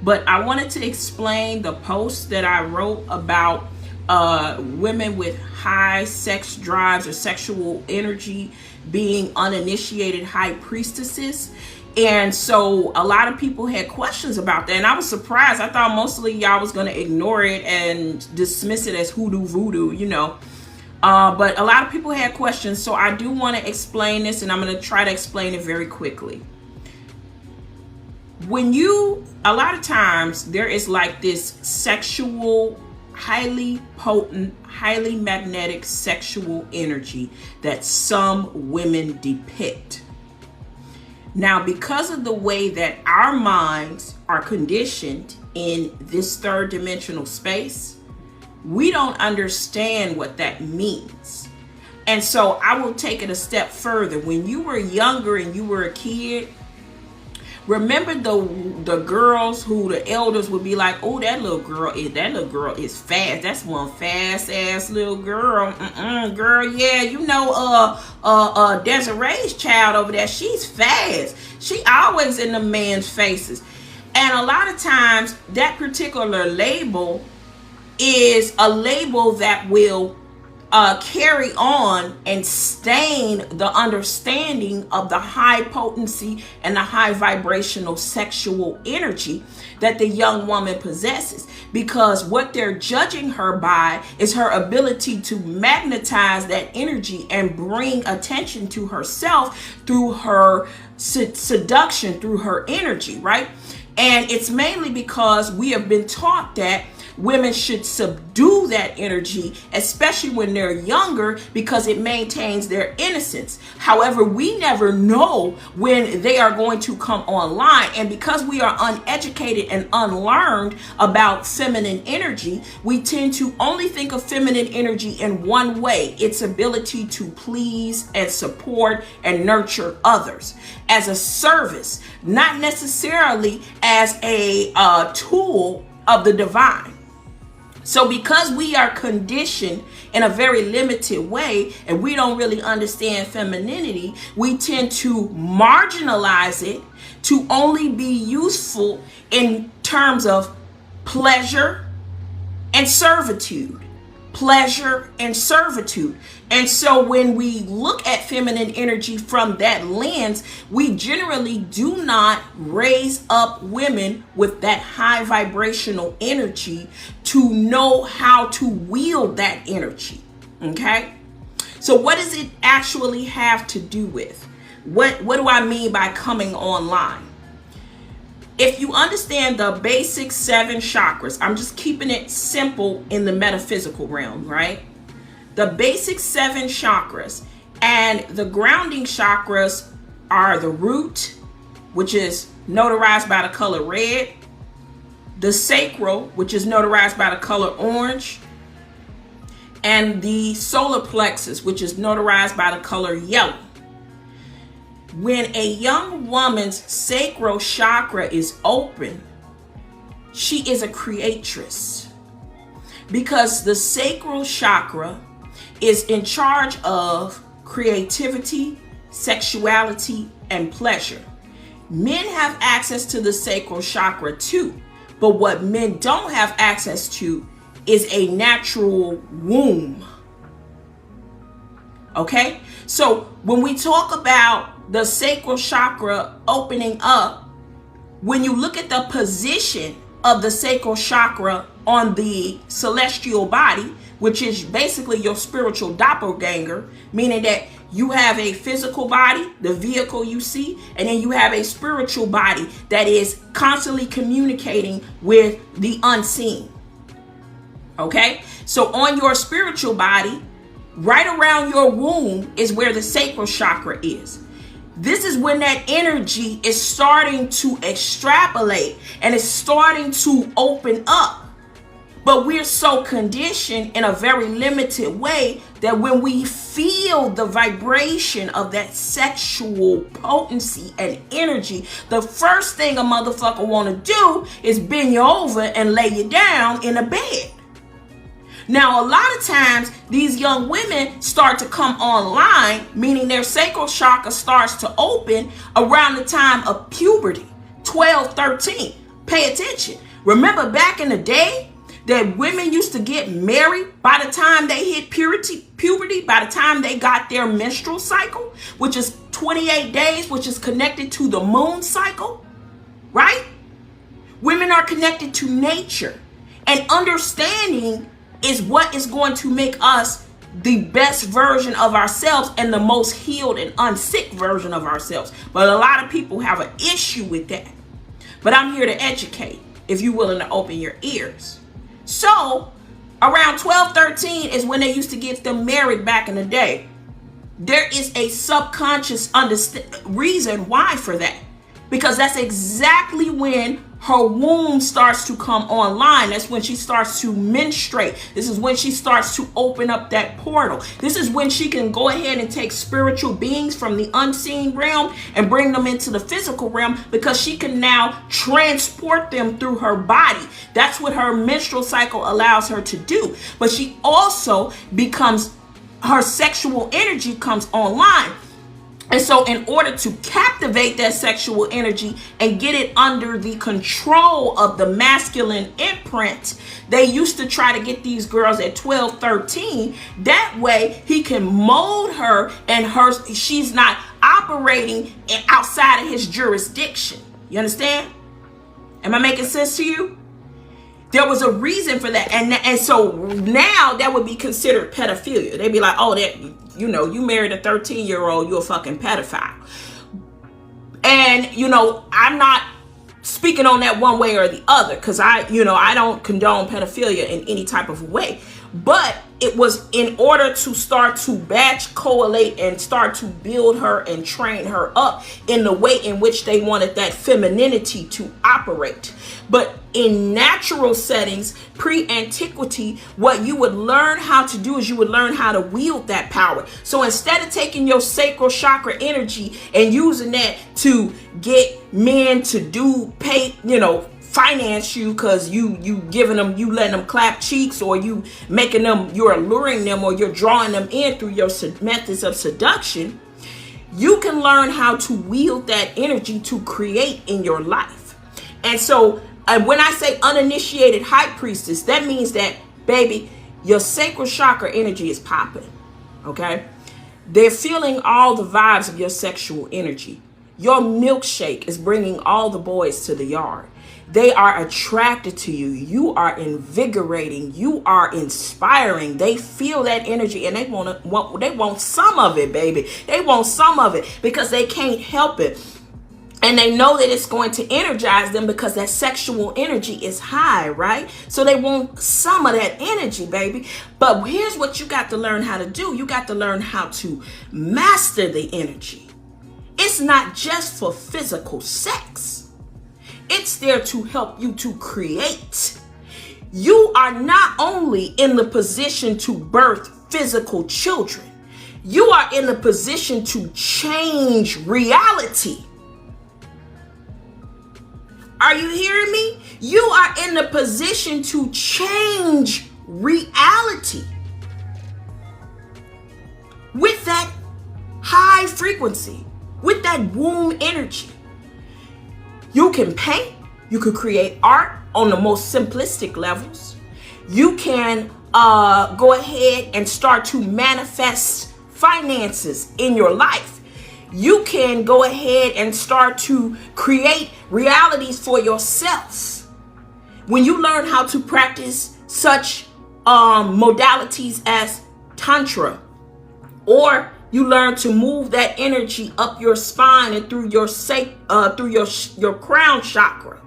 But I wanted to explain the post that I wrote about women with high sex drives or sexual energy being uninitiated high priestesses. And so a lot of people had questions about that, and I was surprised. I thought mostly y'all was going to ignore it and dismiss it as hoodoo voodoo, you know. But a lot of people had questions, so I do want to explain this, and I'm going to try to explain it very quickly. A lot of times there is like this sexual, highly potent, highly magnetic sexual energy that some women depict. Now, because of the way that our minds are conditioned in this third dimensional space, we don't understand what that means. And so I will take it a step further. When you were younger and you were a kid, remember the girls who the elders would be like, oh, that little girl is fast. That's one fast ass little girl. Girl, yeah, you know, Desiree's child over there, she's fast. She always in the man's faces. And a lot of times that particular label is a label that will carry on and stain the understanding of the high potency and the high vibrational sexual energy that the young woman possesses, because what they're judging her by is her ability to magnetize that energy and bring attention to herself through her seduction, through her energy, right? And it's mainly because we have been taught that women should subdue that energy, especially when they're younger, because it maintains their innocence. However, we never know when they are going to come online. And because we are uneducated and unlearned about feminine energy, we tend to only think of feminine energy in one way: its ability to please and support and nurture others as a service, not necessarily as a tool of the divine. So because we are conditioned in a very limited way and we don't really understand femininity, we tend to marginalize it to only be useful in terms of pleasure and servitude. Pleasure and servitude. And so when we look at feminine energy from that lens, we generally do not raise up women with that high vibrational energy to know how to wield that energy. Okay? So what does it actually have to do with? What do I mean by coming online? If you understand the basic 7 chakras, I'm just keeping it simple in the metaphysical realm, right? The basic 7 chakras, and the grounding chakras are the root, which is notarized by the color red, the sacral, which is notarized by the color orange, and the solar plexus, which is notarized by the color yellow. When a young woman's sacral chakra is open, she is a creatress, because the sacral chakra is in charge of creativity, sexuality, and pleasure. Men have access to the sacral chakra too, but what men don't have access to is a natural womb. Okay? So when we talk about the sacral chakra opening up, when you look at the position of the sacral chakra on the celestial body, which is basically your spiritual doppelganger, meaning that you have a physical body, the vehicle you see, and then you have a spiritual body that is constantly communicating with the unseen. Okay? So on your spiritual body, right around your womb is where the sacral chakra is. This is when that energy is starting to extrapolate and it's starting to open up. But we're so conditioned in a very limited way that when we feel the vibration of that sexual potency and energy, the first thing a motherfucker want to do is bend you over and lay you down in a bed. Now, a lot of times these young women start to come online, meaning their sacral chakra starts to open around the time of puberty, 12, 13. Pay attention. Remember back in the day that women used to get married by the time they hit puberty, by the time they got their menstrual cycle, which is 28 days, which is connected to the moon cycle, right? Women are connected to nature, and understanding is what is going to make us the best version of ourselves and the most healed and unsick version of ourselves. But a lot of people have an issue with that. But I'm here to educate if you're willing to open your ears. So around 12, 13 is when they used to get them married back in the day. There is a subconscious reason why for that. Because that's exactly when her womb starts to come online. That's when she starts to menstruate. This is when she starts to open up that portal. This is when she can go ahead and take spiritual beings from the unseen realm and bring them into the physical realm, because she can now transport them through her body. That's what her menstrual cycle allows her to do. But she also her sexual energy comes online. And so in order to captivate that sexual energy and get it under the control of the masculine imprint, they used to try to get these girls at 12, 13. That way he can mold her, and she's not operating outside of his jurisdiction. You understand? Am I making sense to you? There was a reason for that. And so now that would be considered pedophilia. They'd be like, oh, that, you married a 13-year-old, you're a fucking pedophile. And, I'm not speaking on that one way or the other, because I don't condone pedophilia in any type of way. But it was in order to start to batch collate and start to build her and train her up in the way in which they wanted that femininity to operate. But in natural settings, pre-antiquity, what you would learn how to do is you would learn how to wield that power. So instead of taking your sacral chakra energy and using that to get men to finance you, because you letting them clap cheeks, or you're alluring them, or you're drawing them in through your methods of seduction, you can learn how to wield that energy to create in your life. And so when I say uninitiated high priestess, that means that, baby, your sacral chakra energy is popping, okay? They're feeling all the vibes of your sexual energy. Your milkshake is bringing all the boys to the yard. They are attracted to you. You are invigorating. You are inspiring. They feel that energy, and they want some of it, baby. They want some of it because they can't help it. And they know that it's going to energize them because that sexual energy is high, right? So they want some of that energy, baby. But here's what you got to learn how to do. You got to learn how to master the energy. It's not just for physical sex. It's there to help you to create. You are not only in the position to birth physical children, you are in the position to change reality. Are you hearing me? You are in the position to change reality with that high frequency, with that womb energy. You can paint, you can create art on the most simplistic levels. You can go ahead and start to manifest finances in your life. You can go ahead and start to create realities for yourself. When you learn how to practice such modalities as Tantra, or you learn to move that energy up your spine and through your crown chakra.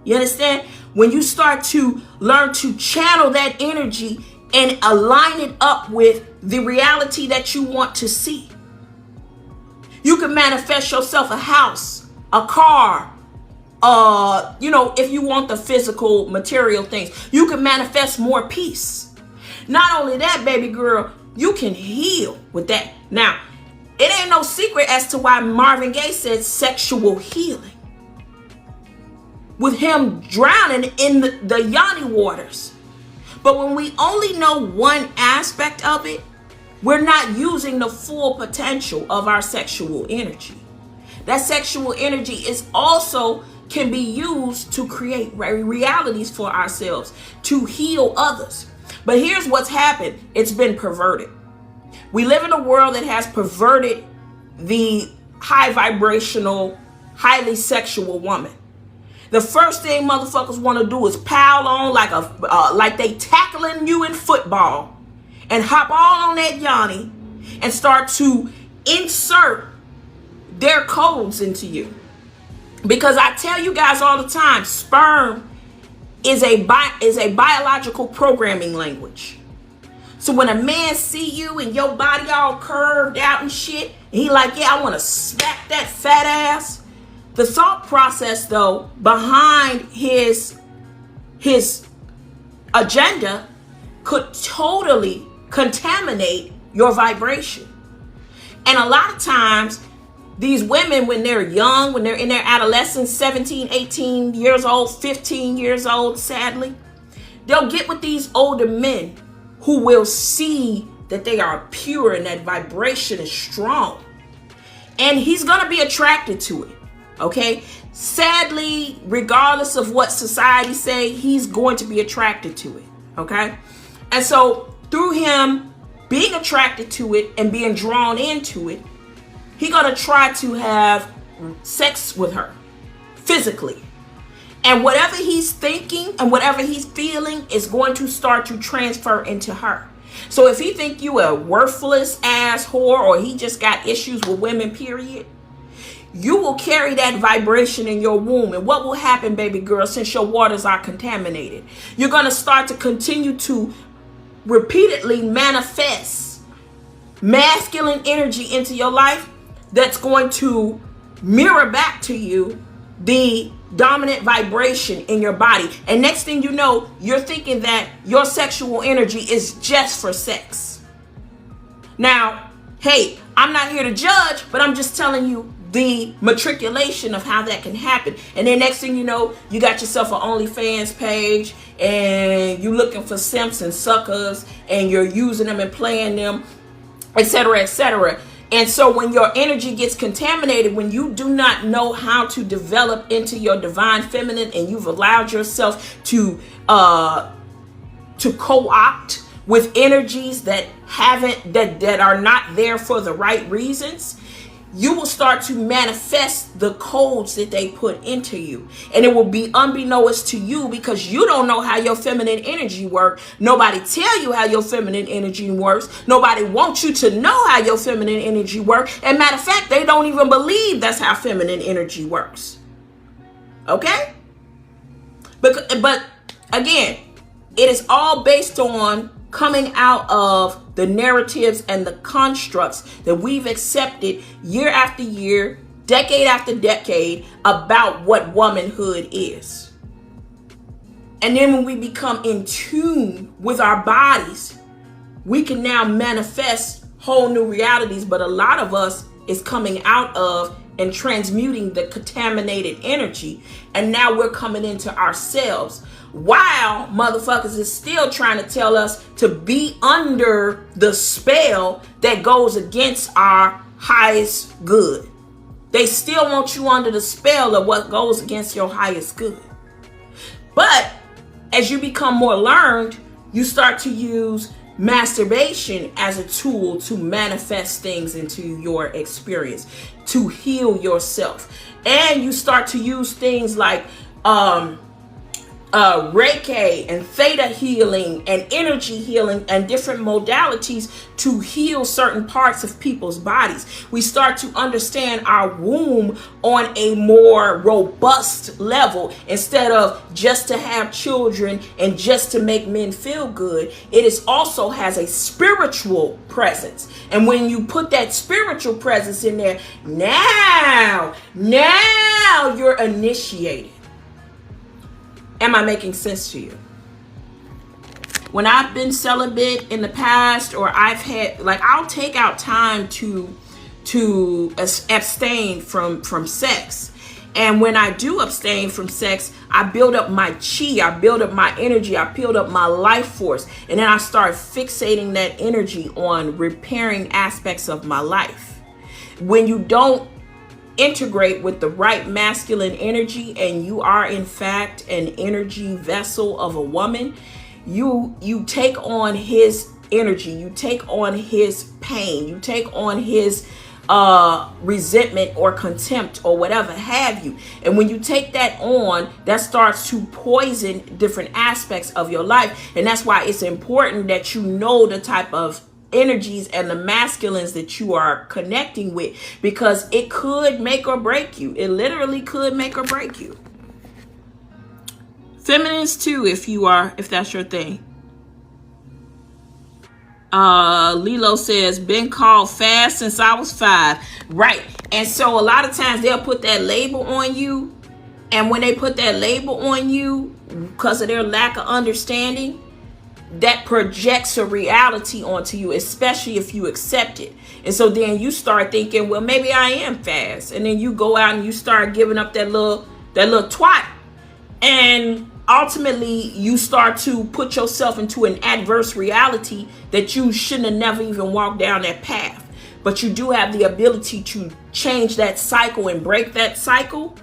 You understand? When you start to learn to channel that energy and align it up with the reality that you want to see. You can manifest yourself a house, a car, if you want the physical material things. You can manifest more peace. Not only that, baby girl, you can heal with that. Now, it ain't no secret as to why Marvin Gaye said sexual healing. With him drowning in the yoni waters. But when we only know one aspect of it, we're not using the full potential of our sexual energy. That sexual energy is also can be used to create realities for ourselves, to heal others. But here's what's happened. It's been perverted. We live in a world that has perverted the high vibrational, highly sexual woman. The first thing motherfuckers want to do is pile on like they tackling you in football and hop all on that Yanni and start to insert their codes into you. Because I tell you guys all the time, sperm is a biological programming language. So when a man see you and your body all curved out and shit, and he like, yeah, I want to smack that fat ass. The thought process, though, behind his agenda could totally contaminate your vibration. And a lot of times, these women, when they're young, when they're in their adolescence, 17, 18 years old, 15 years old, sadly, they'll get with these older men who will see that they are pure and that vibration is strong. And he's going to be attracted to it. Okay, sadly, regardless of what society say, he's going to be attracted to it. Okay, and so through him being attracted to it and being drawn into it, he's gonna try to have sex with her physically, and whatever he's thinking and whatever he's feeling is going to start to transfer into her. So if he think you a worthless ass whore, or he just got issues with women, period, you will carry that vibration in your womb. And what will happen, baby girl, since your waters are contaminated? You're going to start to continue to repeatedly manifest masculine energy into your life that's going to mirror back to you the dominant vibration in your body. And next thing you know, you're thinking that your sexual energy is just for sex. Now, hey, I'm not here to judge, but I'm just telling you the matriculation of how that can happen. And then next thing you know, you got yourself an OnlyFans page and you looking for simps and suckers and you're using them and playing them, etc., etc. And so when your energy gets contaminated, when you do not know how to develop into your divine feminine and you've allowed yourself to co-opt with energies that are not there for the right reasons, you will start to manifest the codes that they put into you. And it will be unbeknownst to you because you don't know how your feminine energy works. Nobody tell you how your feminine energy works. Nobody wants you to know how your feminine energy works. And matter of fact, they don't even believe that's how feminine energy works. Okay? But again, it is all based on coming out of the narratives and the constructs that we've accepted year after year, decade after decade about what womanhood is. And then when we become in tune with our bodies, we can now manifest whole new realities. But a lot of us is coming out of and transmuting the contaminated energy. And now we're coming into ourselves, while motherfuckers is still trying to tell us to be under the spell that goes against our highest good. They still want you under the spell of what goes against your highest good. But as you become more learned, you start to use masturbation as a tool to manifest things into your experience, to heal yourself. And you start to use things like Reiki and theta healing and energy healing and different modalities to heal certain parts of people's bodies. We start to understand our womb on a more robust level. Instead of just to have children and just to make men feel good, it is also has a spiritual presence. And when you put that spiritual presence in there, now you're initiated. Am I making sense to you? When I've been celibate in the past, or I've had, I'll take out time to abstain from sex. And when I do abstain from sex, I build up my chi, I build up my energy, I build up my life force. And then I start fixating that energy on repairing aspects of my life. When you don't integrate with the right masculine energy, and you are in fact an energy vessel of a woman, you take on his energy, you take on his pain, you take on his resentment or contempt or whatever have you. And when you take that on, that starts to poison different aspects of your life. And that's why it's important that you know the type of energies and the masculines that you are connecting with, because it could make or break you. It literally could make or break you. Feminines too, if that's your thing. Lilo says, been called fast since I was 5. Right. And so a lot of times they'll put that label on you. And when they put that label on you, because of their lack of understanding, that projects a reality onto you, especially if you accept it. And so then you start thinking, well, maybe I am fast. And then you go out and you start giving up that little twat. And ultimately, you start to put yourself into an adverse reality that you shouldn't have never even walked down that path. But you do have the ability to change that cycle and break that cycle,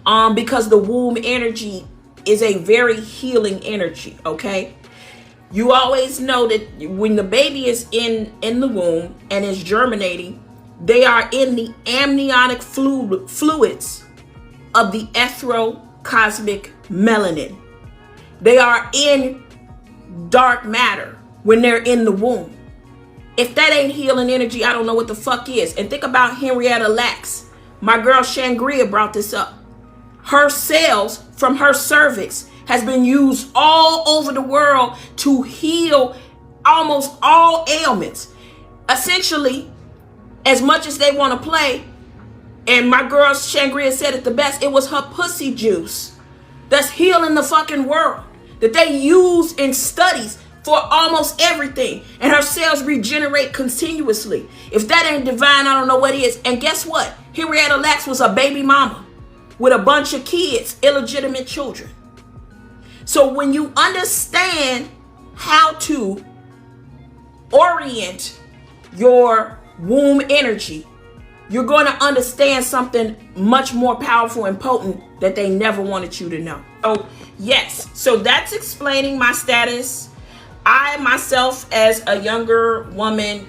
because the womb energy is a very healing energy, okay? You always know that when the baby is in the womb and is germinating, they are in the amniotic fluids of the etherocosmic melanin. They are in dark matter when they're in the womb. If that ain't healing energy, I don't know what the fuck is. And think about Henrietta Lacks. My girl Shangria brought this up. Her cells from her cervix has been used all over the world to heal almost all ailments. Essentially, as much as they want to play, and my girl Shangria said it the best, it was her pussy juice that's healing the fucking world, that they use in studies for almost everything. And her cells regenerate continuously. If that ain't divine, I don't know what is. And guess what? Henrietta Lacks was a baby mama with a bunch of kids, illegitimate children. So when you understand how to orient your womb energy, you're going to understand something much more powerful and potent that they never wanted you to know. So yes, so that's explaining my status. I myself, as a younger woman,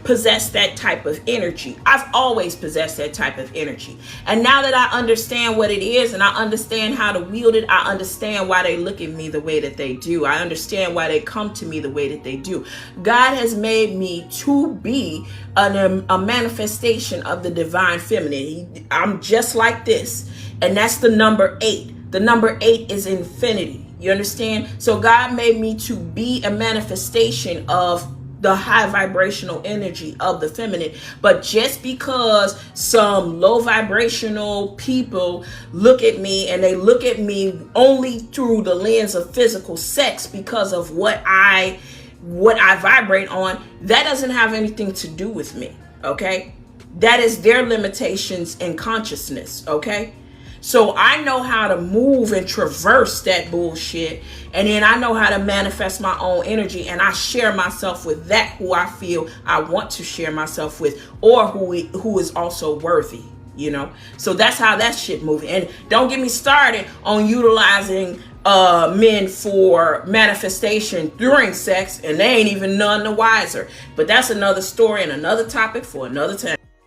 possess that type of energy. I've always possessed that type of energy. And now that I understand what it is and I understand how to wield it, I understand why they look at me the way that they do. I understand why they come to me the way that they do. God has made me to be a manifestation of the divine feminine. I'm just like this. And that's the number 8. The number 8 is infinity. You understand? So God made me to be a manifestation of the high vibrational energy of the feminine. But just because some low vibrational people look at me and they look at me only through the lens of physical sex because of what I vibrate on, that doesn't have anything to do with me. Okay? That is their limitations in consciousness. Okay? So I know how to move and traverse that bullshit. And then I know how to manifest my own energy. And I share myself with that who I feel I want to share myself with, or who is also worthy, you know. So that's how that shit moves. And don't get me started on utilizing men for manifestation during sex. And they ain't even none the wiser. But that's another story and another topic for another time.